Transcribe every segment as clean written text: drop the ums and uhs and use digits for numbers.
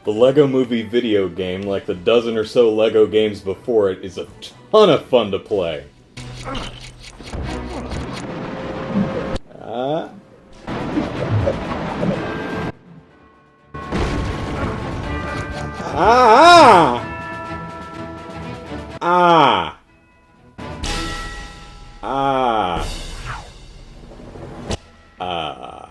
The Lego Movie video game, like the dozen or so Lego games before it, is a ton of fun to play. Ah. Ah! Ah! Ah! Ah.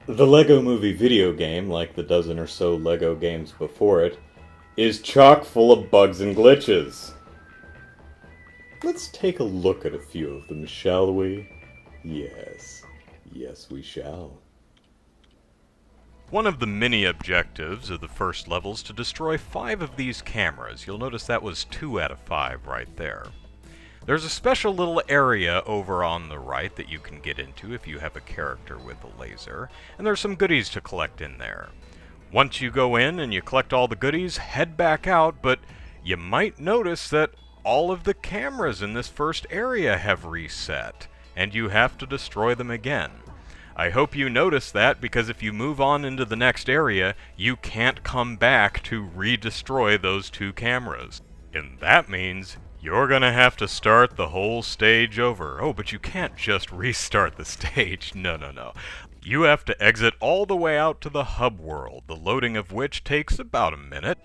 The Lego Movie video game, like the dozen or so Lego games before it, is chock full of bugs and glitches. Let's take a look at a few of them, shall we? Yes. Yes, we shall. One of the mini objectives of the first level is to destroy 5 of these cameras. You'll notice that was 2 out of 5 right there. There's a special little area over on the right that you can get into if you have a character with a laser, and there's some goodies to collect in there. Once you go in and you collect all the goodies, head back out, but you might notice that all of the cameras in this first area have reset, and you have to destroy them again. I hope you notice that, because if you move on into the next area, you can't come back to re-destroy those 2 cameras. And that means you're gonna have to start the whole stage over. Oh, but you can't just restart the stage. No, no, no. You have to exit all the way out to the hub world, the loading of which takes about a minute.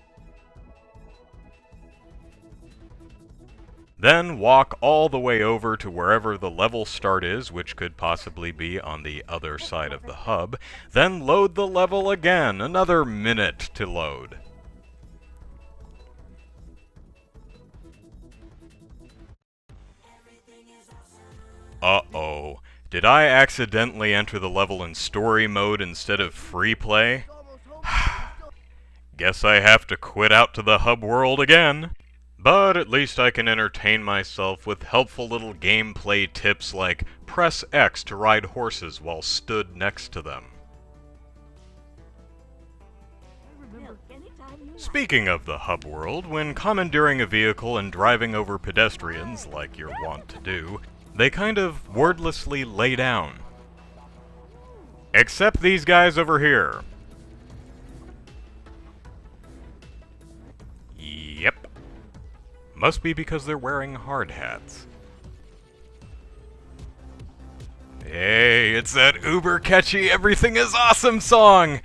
Then walk all the way over to wherever the level start is, which could possibly be on the other side of the hub. Then load the level again, another minute to load. Uh-oh. Did I accidentally enter the level in story mode instead of free play? Guess I have to quit out to the hub world again. But at least I can entertain myself with helpful little gameplay tips like press X to ride horses while stood next to them. Speaking of the hub world, when commandeering a vehicle and driving over pedestrians, like you're wont to do, they kind of wordlessly lay down. Except these guys over here. Yep. Must be because they're wearing hard hats. Hey, it's that uber catchy Everything is Awesome song!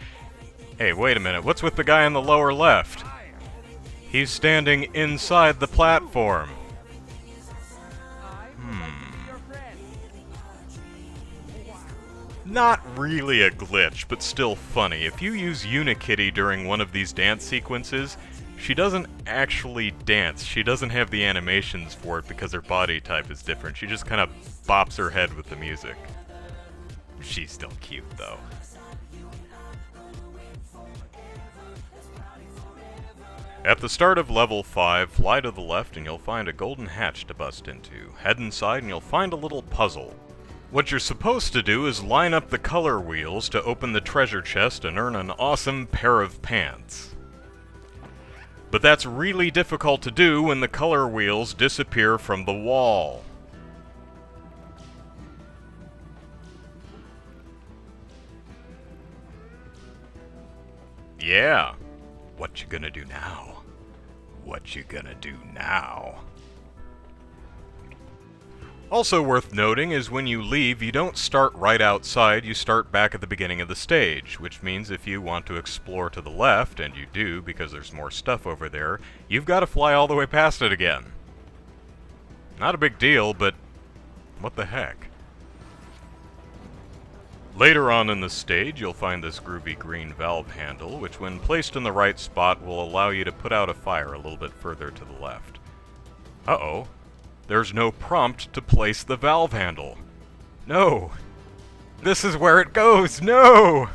Hey, wait a minute, what's with the guy on the lower left? He's standing inside the platform. Not really a glitch, but still funny. If you use Unikitty during one of these dance sequences, she doesn't actually dance. She doesn't have the animations for it because her body type is different. She just kind of bops her head with the music. She's still cute, though. At the start of level 5, fly to the left and you'll find a golden hatch to bust into. Head inside and you'll find a little puzzle. What you're supposed to do is line up the color wheels to open the treasure chest and earn an awesome pair of pants. But that's really difficult to do when the color wheels disappear from the wall. Yeah. What you gonna do now? What you gonna do now? Also worth noting is when you leave, you don't start right outside, you start back at the beginning of the stage, which means if you want to explore to the left, and you do because there's more stuff over there, you've got to fly all the way past it again. Not a big deal, but what the heck? Later on in the stage, you'll find this groovy green valve handle, which when placed in the right spot will allow you to put out a fire a little bit further to the left. Uh-oh. There's no prompt to place the valve handle. No! This is where it goes! No!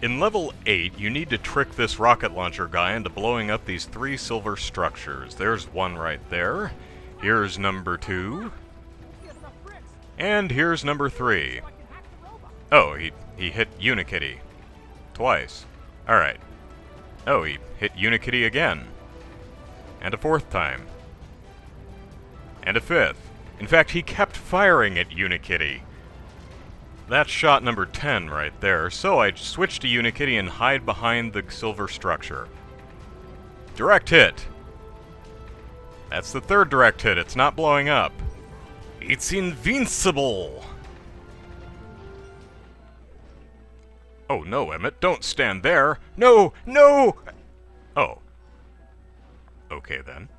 In level 8, you need to trick this rocket launcher guy into blowing up these 3 silver structures. There's one right there. Here's number 2. And here's number 3. Oh, he hit Unikitty. Twice. Alright. Oh, he hit Unikitty again. And a 4th time. And a 5th. In fact, he kept firing at Unikitty. That's shot number 10 right there, so I switch to Unikitty and hide behind the silver structure. Direct hit. That's the third direct hit, it's not blowing up. It's invincible! Oh no, Emmett, don't stand there! No! No! Oh. Okay then.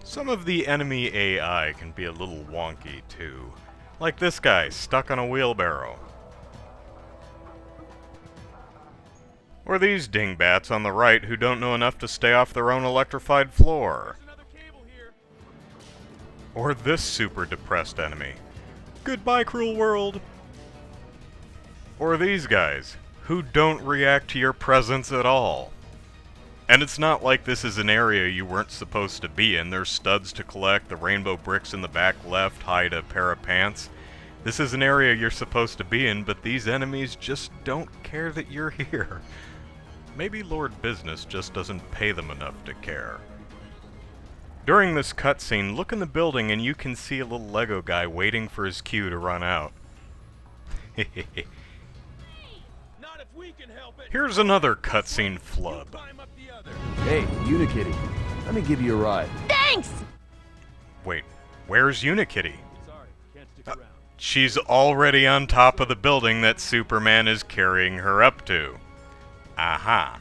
Some of the enemy AI can be a little wonky too. Like this guy, stuck on a wheelbarrow. Or these dingbats on the right who don't know enough to stay off their own electrified floor. Or this super depressed enemy. Goodbye, cruel world! Or these guys, who don't react to your presence at all. And it's not like this is an area you weren't supposed to be in. There's studs to collect, the rainbow bricks in the back left hide a pair of pants. This is an area you're supposed to be in, but these enemies just don't care that you're here. Maybe Lord Business just doesn't pay them enough to care. During this cutscene, look in the building and you can see a little Lego guy waiting for his cue to run out. Here's another cutscene flub. Hey, Unikitty, let me give you a ride. Thanks! Wait, where's Unikitty? She's already on top of the building that Superman is carrying her up to. Aha.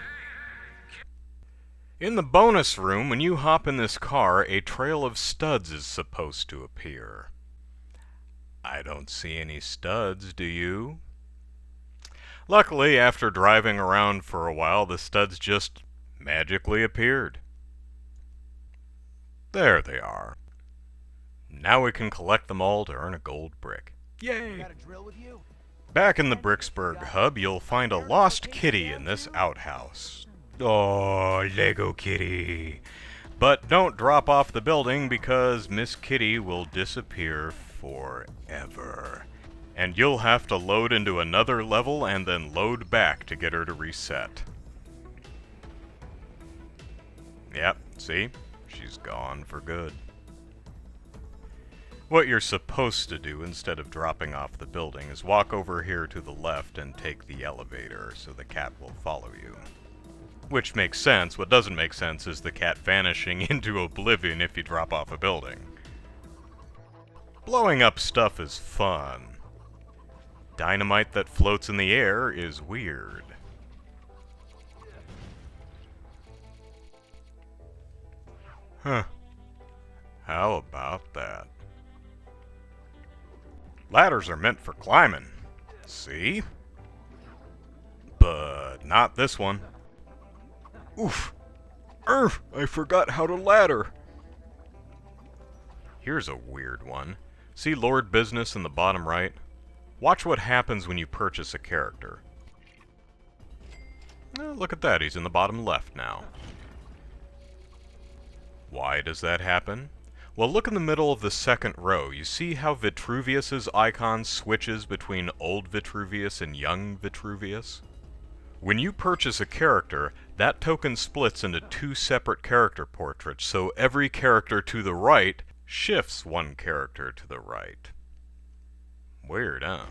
In the bonus room, when you hop in this car, a trail of studs is supposed to appear. I don't see any studs, do you? Luckily, after driving around for a while, the studs just magically appeared. There they are. Now we can collect them all to earn a gold brick. Yay! Back in the Bricksburg hub, you'll find a lost kitty in this outhouse. Oh, Lego Kitty. But don't drop off the building because Miss Kitty will disappear forever. And you'll have to load into another level and then load back to get her to reset. Yep, see? She's gone for good. What you're supposed to do instead of dropping off the building is walk over here to the left and take the elevator so the cat will follow you. Which makes sense. What doesn't make sense is the cat vanishing into oblivion if you drop off a building. Blowing up stuff is fun. Dynamite that floats in the air is weird. Huh. How about that? Ladders are meant for climbing. See? But not this one. Oof. I forgot how to ladder. Here's a weird one. See Lord Business in the bottom right? Watch what happens when you purchase a character. Oh, look at that, he's in the bottom left now. Why does that happen? Well, look in the middle of the second row. You see how Vitruvius's icon switches between old Vitruvius and young Vitruvius? When you purchase a character, that token splits into two separate character portraits, so every character to the right shifts one character to the right. Weird, huh?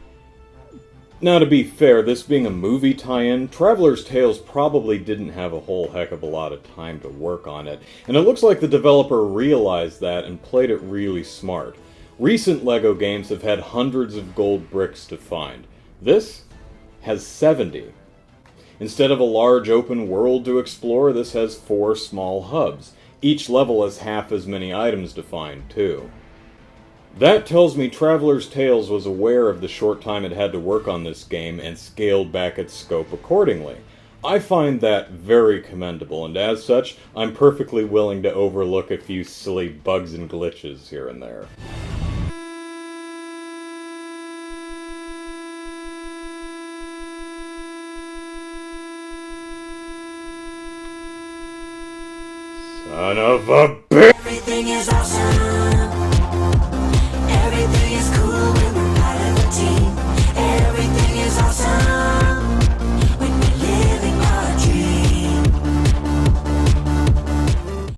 Now, to be fair, this being a movie tie-in, Traveler's Tales probably didn't have a whole heck of a lot of time to work on it, and it looks like the developer realized that and played it really smart. Recent LEGO games have had hundreds of gold bricks to find. This has 70. Instead of a large open world to explore, this has 4 small hubs. Each level has half as many items to find, too. That tells me Traveler's Tales was aware of the short time it had to work on this game and scaled back its scope accordingly. I find that very commendable, and as such, I'm perfectly willing to overlook a few silly bugs and glitches here and there. Son of a bitch! Everything is awesome.